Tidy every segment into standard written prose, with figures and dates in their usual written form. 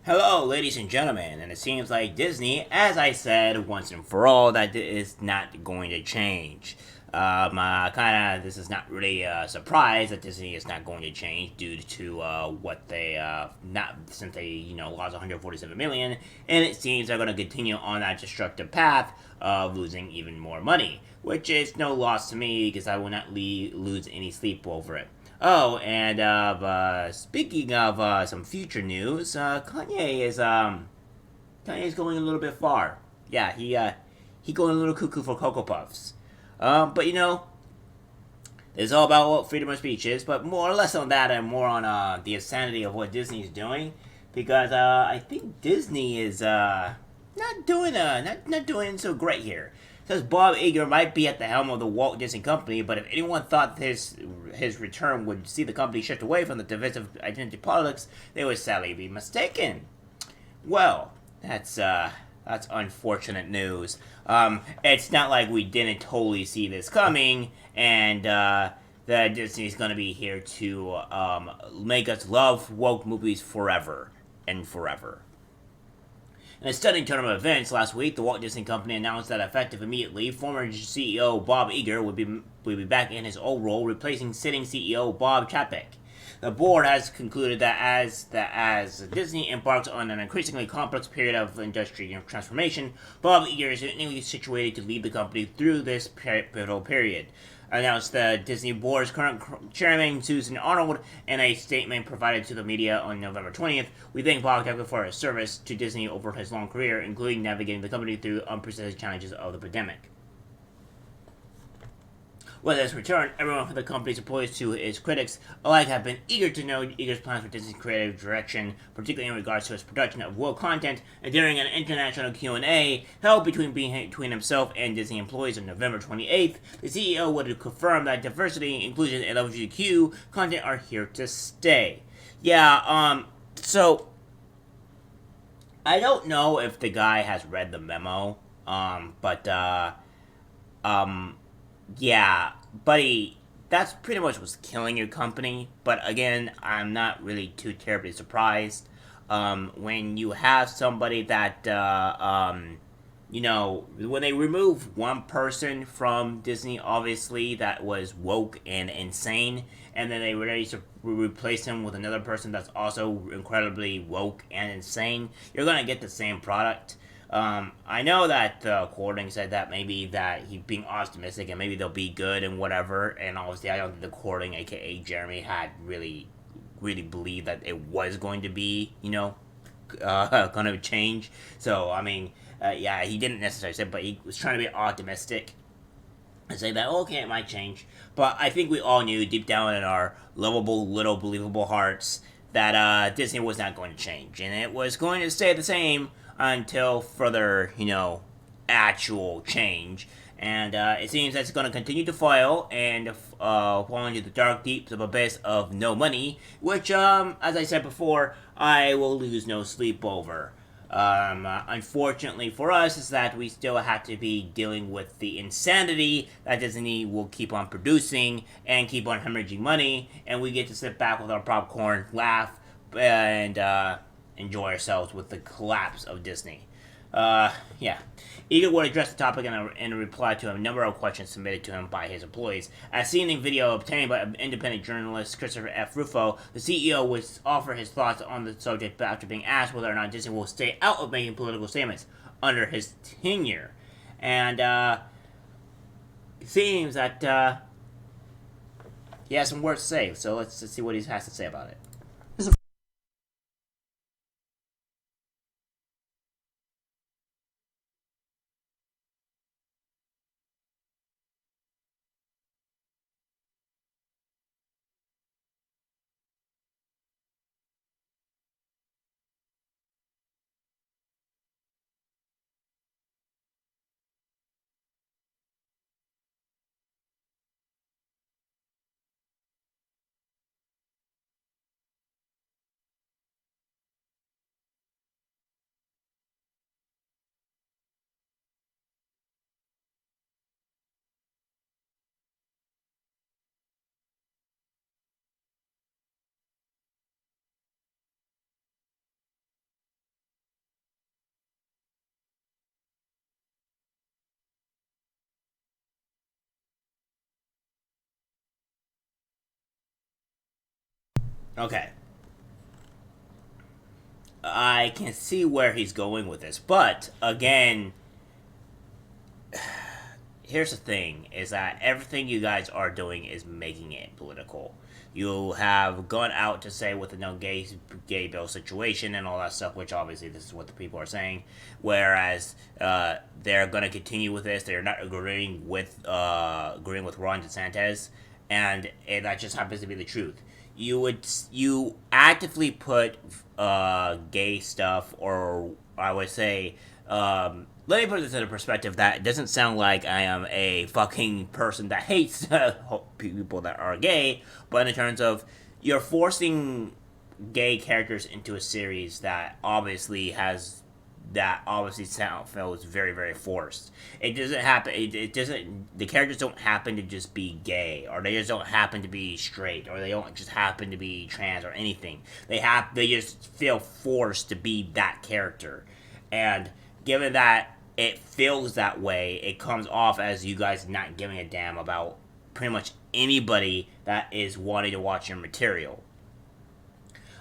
Hello, ladies and gentlemen, and it seems like Disney, as I said once and for all, that is not going to change. This is not really a surprise that Disney is not going to change due to what they not since they lost 147 million, and it seems they're going to continue on that destructive path of losing even more money, which is no loss to me because I will not lose any sleep over it. Oh, and speaking of some future news, Kanye's going a little bit far. Yeah, he going a little cuckoo for Cocoa Puffs. But it's all about what freedom of speech is, but more or less on that and more on the insanity of what Disney's doing, because I think Disney is not doing so great here. It says Bob Iger might be at the helm of the Walt Disney Company, but if anyone thought his return would see the company shift away from the divisive identity politics, they would sadly be mistaken. Well, that's unfortunate news. It's not like we didn't totally see this coming, and that Disney's gonna be here to make us love woke movies forever and forever. In a stunning turn of events last week, the Walt Disney Company announced that effective immediately, former CEO Bob Iger would be back in his old role, replacing sitting CEO Bob Chapek. The board has concluded that as Disney embarks on an increasingly complex period of industrial transformation, Bob Iger is uniquely situated to lead the company through this pivotal period, announced the Disney Board's current chairman, Susan Arnold, in a statement provided to the media on November 20th. We thank Bob Iger for his service to Disney over his long career, including navigating the company through unprecedented challenges of the pandemic. With his return, everyone from the company's employees to its critics alike have been eager to know Iger's plans for Disney's creative direction, particularly in regards to its production of woke content. And during an international Q&A held between himself and Disney employees on November 28th, the CEO would confirm that diversity, inclusion, and LGBTQ content are here to stay. So I don't know if the guy has read the memo, but um, yeah, buddy, that's pretty much what's killing your company. But again, I'm not really too terribly surprised. When you have somebody that, when they remove one person from Disney, obviously that was woke and insane, and then they were ready to replace him with another person that's also incredibly woke and insane, you're gonna get the same product. I know that the recording said that maybe that he's being optimistic and maybe they'll be good and whatever. And obviously, I don't think the recording, aka Jeremy, had really believed that it was going to be, going to change. So I mean, yeah, he didn't necessarily say, but he was trying to be optimistic and say that okay, it might change. But I think we all knew deep down in our lovable little believable hearts that Disney was not going to change, and it was going to stay the same until further, actual change. And it seems that's going to continue to fail and fall into the dark deeps of abyss of no money, which, as I said before, I will lose no sleep over. Unfortunately for us, is that we still have to be dealing with the insanity that Disney will keep on producing and keep on hemorrhaging money, and we get to sit back with our popcorn, laugh, and enjoy ourselves with the collapse of Disney. Yeah. Eager would address the topic in a reply to a number of questions submitted to him by his employees. As seen in video obtained by independent journalist Christopher F. Rufo, the CEO would offer his thoughts on the subject after being asked whether or not Disney will stay out of making political statements under his tenure. And it seems that he has some words to say, so let's see what he has to say about it. Okay, I can see where he's going with this, but again, here's the thing: is that everything you guys are doing is making it political. You have gone out to say with the no gay bill situation and all that stuff, which obviously this is what the people are saying. Whereas they're going to continue with this, they're not agreeing with Ron DeSantis, and that just happens to be the truth. You actively put gay stuff, or I would say, let me put this into perspective that it doesn't sound like I am a fucking person that hates people that are gay, but in terms of you're forcing gay characters into a series that obviously feels very very forced. It doesn't happen. It doesn't. The characters don't happen to just be gay, or they just don't happen to be straight, or they don't just happen to be trans or anything. They just feel forced to be that character, and given that it feels that way, it comes off as you guys not giving a damn about pretty much anybody that is wanting to watch your material.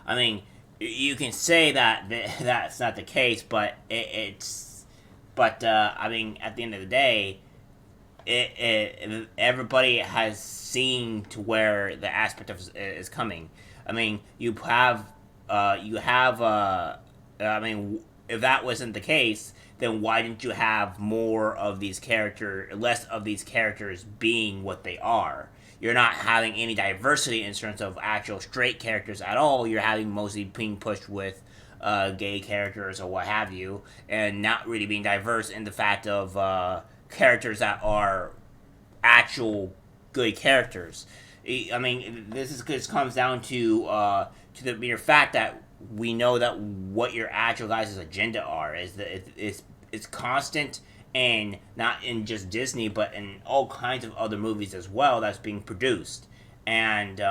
I mean, you can say that that's not the case, but it's. But I mean, at the end of the day, everybody has seen to where the aspect of is coming. I mean, you have. I mean, if that wasn't the case, then why didn't you have less of these characters being what they are? You're not having any diversity in terms of actual straight characters at all. You're having mostly being pushed with gay characters or what have you, and not really being diverse in the fact of characters that are actual good characters. I mean, this comes down to the mere fact that we know that what your actual guys' agenda are is that it's constant, and not in just Disney but in all kinds of other movies as well that's being produced, and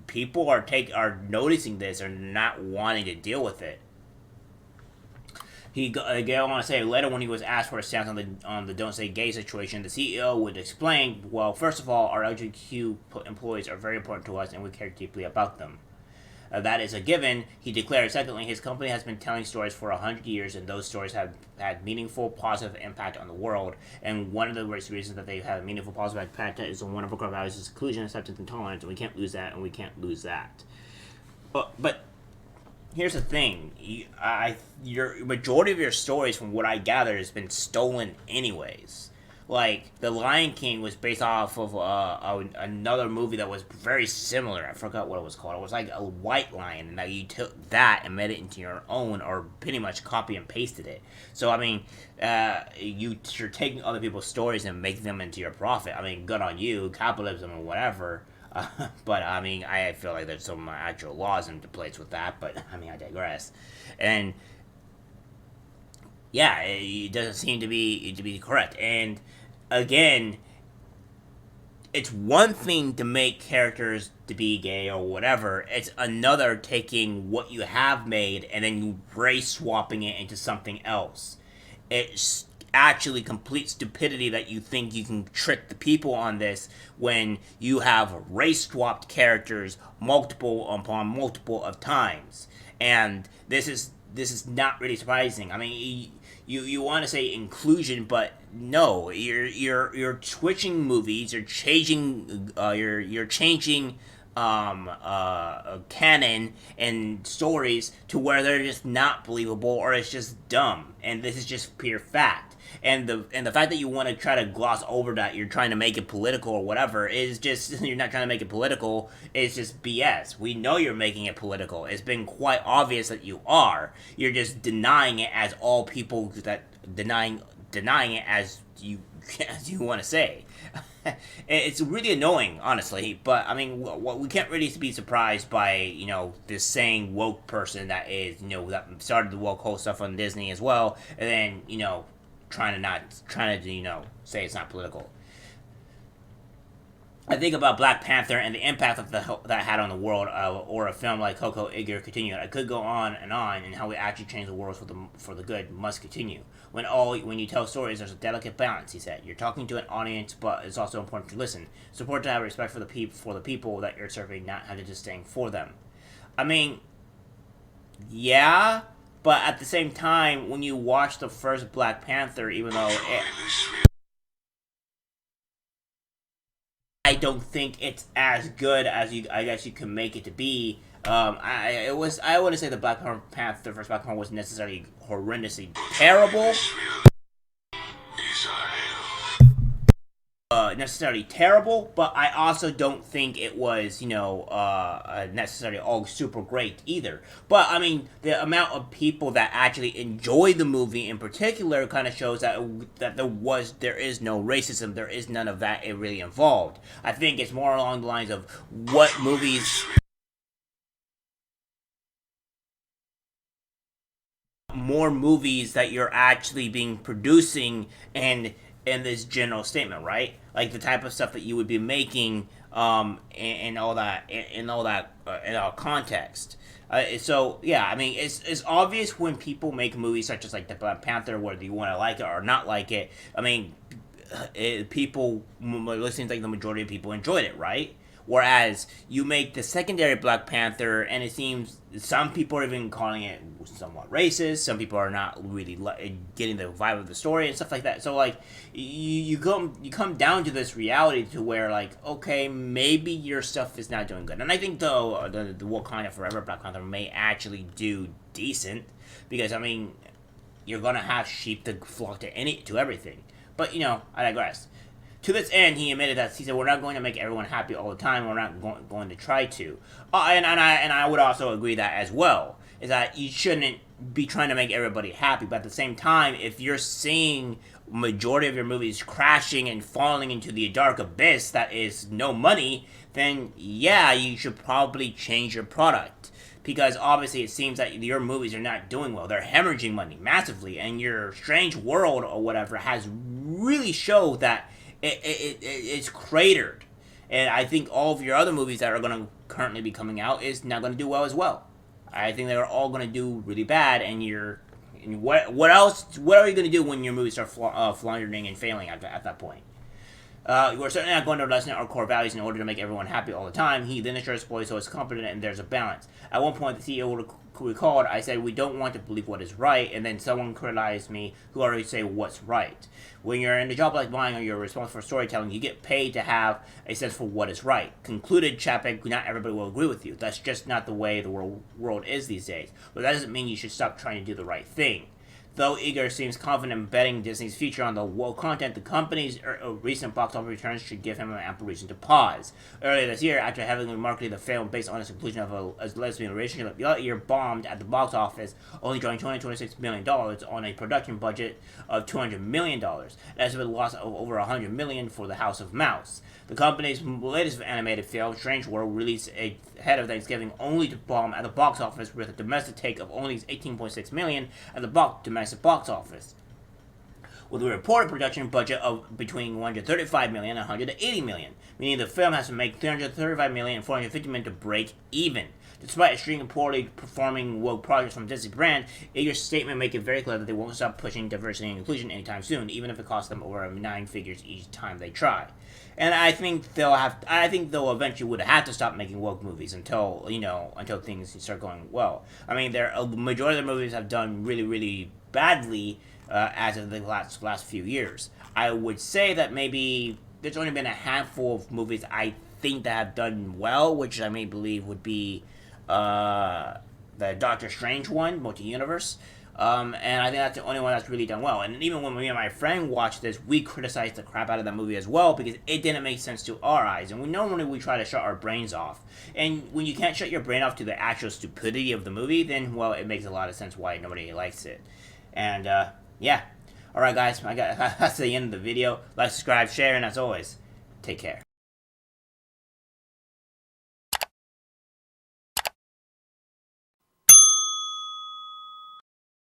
people are noticing this and not wanting to deal with it. I want to say later when he was asked for a stance on the don't say gay situation, the CEO would explain, well, first of all, our LGBTQ employees are very important to us and we care deeply about them. That is a given, he declared. Secondly, his company has been telling stories for 100 years, and those stories have had meaningful, positive impact on the world. And one of the reasons that they've had a meaningful, positive impact is on one of our core values is inclusion, acceptance, and tolerance, and we can't lose that, and we can't lose that. But here's the thing: your majority of your stories, from what I gather, has been stolen anyways. Like the Lion King was based off of another movie that was very similar. I forgot what it was called. It was like a white lion, and now you took that and made it into your own, or pretty much copy and pasted it. So I mean, you're taking other people's stories and making them into your profit. I mean, good on you, capitalism or whatever. But I mean, I feel like there's some actual laws into place with that. But I mean, I digress. And yeah, it doesn't seem to be correct. And again, it's one thing to make characters to be gay or whatever. It's another taking what you have made and then race swapping it into something else. It's actually complete stupidity that you think you can trick the people on this when you have race swapped characters multiple upon multiple of times. And this is not really surprising. I mean, you want to say inclusion, but no, you're switching movies, you're changing canon and stories to where they're just not believable or it's just dumb, and this is just pure fact. And the fact that you want to try to gloss over that you're trying to make it political or whatever is just you're not trying to make it political. It's just BS. We know you're making it political. It's been quite obvious that you are. You're just denying it as all people that denying it as you as you want to say. It's really annoying, honestly. But I mean, we can't really be surprised by this saying woke person that is that started the woke whole stuff on Disney as well, and then trying to say it's not political. I think about Black Panther and the impact of that had on the world, or a film like Coco Iger continued. I could go on, and how we actually change the world for the good must continue. When you tell stories, there's a delicate balance. He said, "You're talking to an audience, but it's also important to listen. Support to have respect for the people that you're serving, not have to disdain for them." I mean, yeah, but at the same time, when you watch the first Black Panther, even though I don't think it's as good as I guess you can make it to be. I wouldn't say the Black Panther, the first Black Panther was necessarily horrendously terrible, necessarily terrible, but I also don't think it was, necessarily all super great either. But I mean, the amount of people that actually enjoy the movie in particular kind of shows that there is no racism, there is none of that it really involved. I think it's more along the lines of what movies more movies that you're actually being producing and in this general statement, right? Like the type of stuff that you would be making, and all that, in our context. So yeah, I mean, it's obvious when people make movies such as like the Black Panther, whether you want to like it or not like it. I mean, people listening, like the majority of people enjoyed it, right? Whereas you make the secondary Black Panther, and it seems some people are even calling it somewhat racist. Some people are not really getting the vibe of the story and stuff like that. So like, you come down to this reality to where like, okay, maybe your stuff is not doing good. And I think though the Wakanda Forever Black Panther may actually do decent, because I mean, you're gonna have sheep to flock to everything. But I digress. To this end, he admitted that he said, "We're not going to make everyone happy all the time. We're not going to try to." And I would also agree that as well, is that you shouldn't be trying to make everybody happy. But at the same time, if you're seeing majority of your movies crashing and falling into the dark abyss that is no money, then yeah, you should probably change your product. Because obviously it seems that your movies are not doing well. They're hemorrhaging money massively, and your Strange World or whatever has really showed that it's cratered. And I think all of your other movies that are going to currently be coming out is not going to do well as well. I think they're all going to do really bad, and what else? What are you going to do when your movies start floundering and failing at that point? We're certainly not going to lessen our core values in order to make everyone happy all the time. He then assures employees so it's competent and there's a balance. At one point, the CEO recalled, I said, we don't want to believe what is right, and then someone criticized me who already say what's right. When you're in a job like mine or you're responsible for storytelling, you get paid to have a sense for what is right. Concluded Chapek, not everybody will agree with you. That's just not the way the world is these days. But that doesn't mean you should stop trying to do the right thing. Though Iger seems confident in betting Disney's future on the woke content, the company's recent box office returns should give him an ample reason to pause. Earlier this year, after heavily marketing the film based on its inclusion of a lesbian relationship, Lightyear bombed at the box office, only drawing $226 million on a production budget of $200 million. That's a loss of over $100 million for The House of Mouse. The company's latest animated film, Strange World, released ahead of Thanksgiving, only to bomb at the box office with a domestic take of only $18.6 million at the domestic box office, with a reported production budget of between $135 million and $180 million, meaning the film has to make $335 million and $450 million to break even. Despite a string of poorly performing woke projects from Disney brand, Iger's statement make it very clear that they won't stop pushing diversity and inclusion anytime soon, even if it costs them over 9 figures each time they try. And I think they'll eventually would have to stop making woke movies until things start going well. I mean, a majority of the movies have done really, really badly as of the last few years. I would say that maybe there's only been a handful of movies I think that have done well, which I may believe would be the Doctor Strange one, Multi-Universe. And I think that's the only one that's really done well. And even when me and my friend watched this, we criticized the crap out of that movie as well, because it didn't make sense to our eyes. And we try to shut our brains off. And when you can't shut your brain off to the actual stupidity of the movie, then, well, it makes a lot of sense why nobody likes it. And, yeah. Alright, guys, that's the end of the video. Like, subscribe, share, and as always, take care.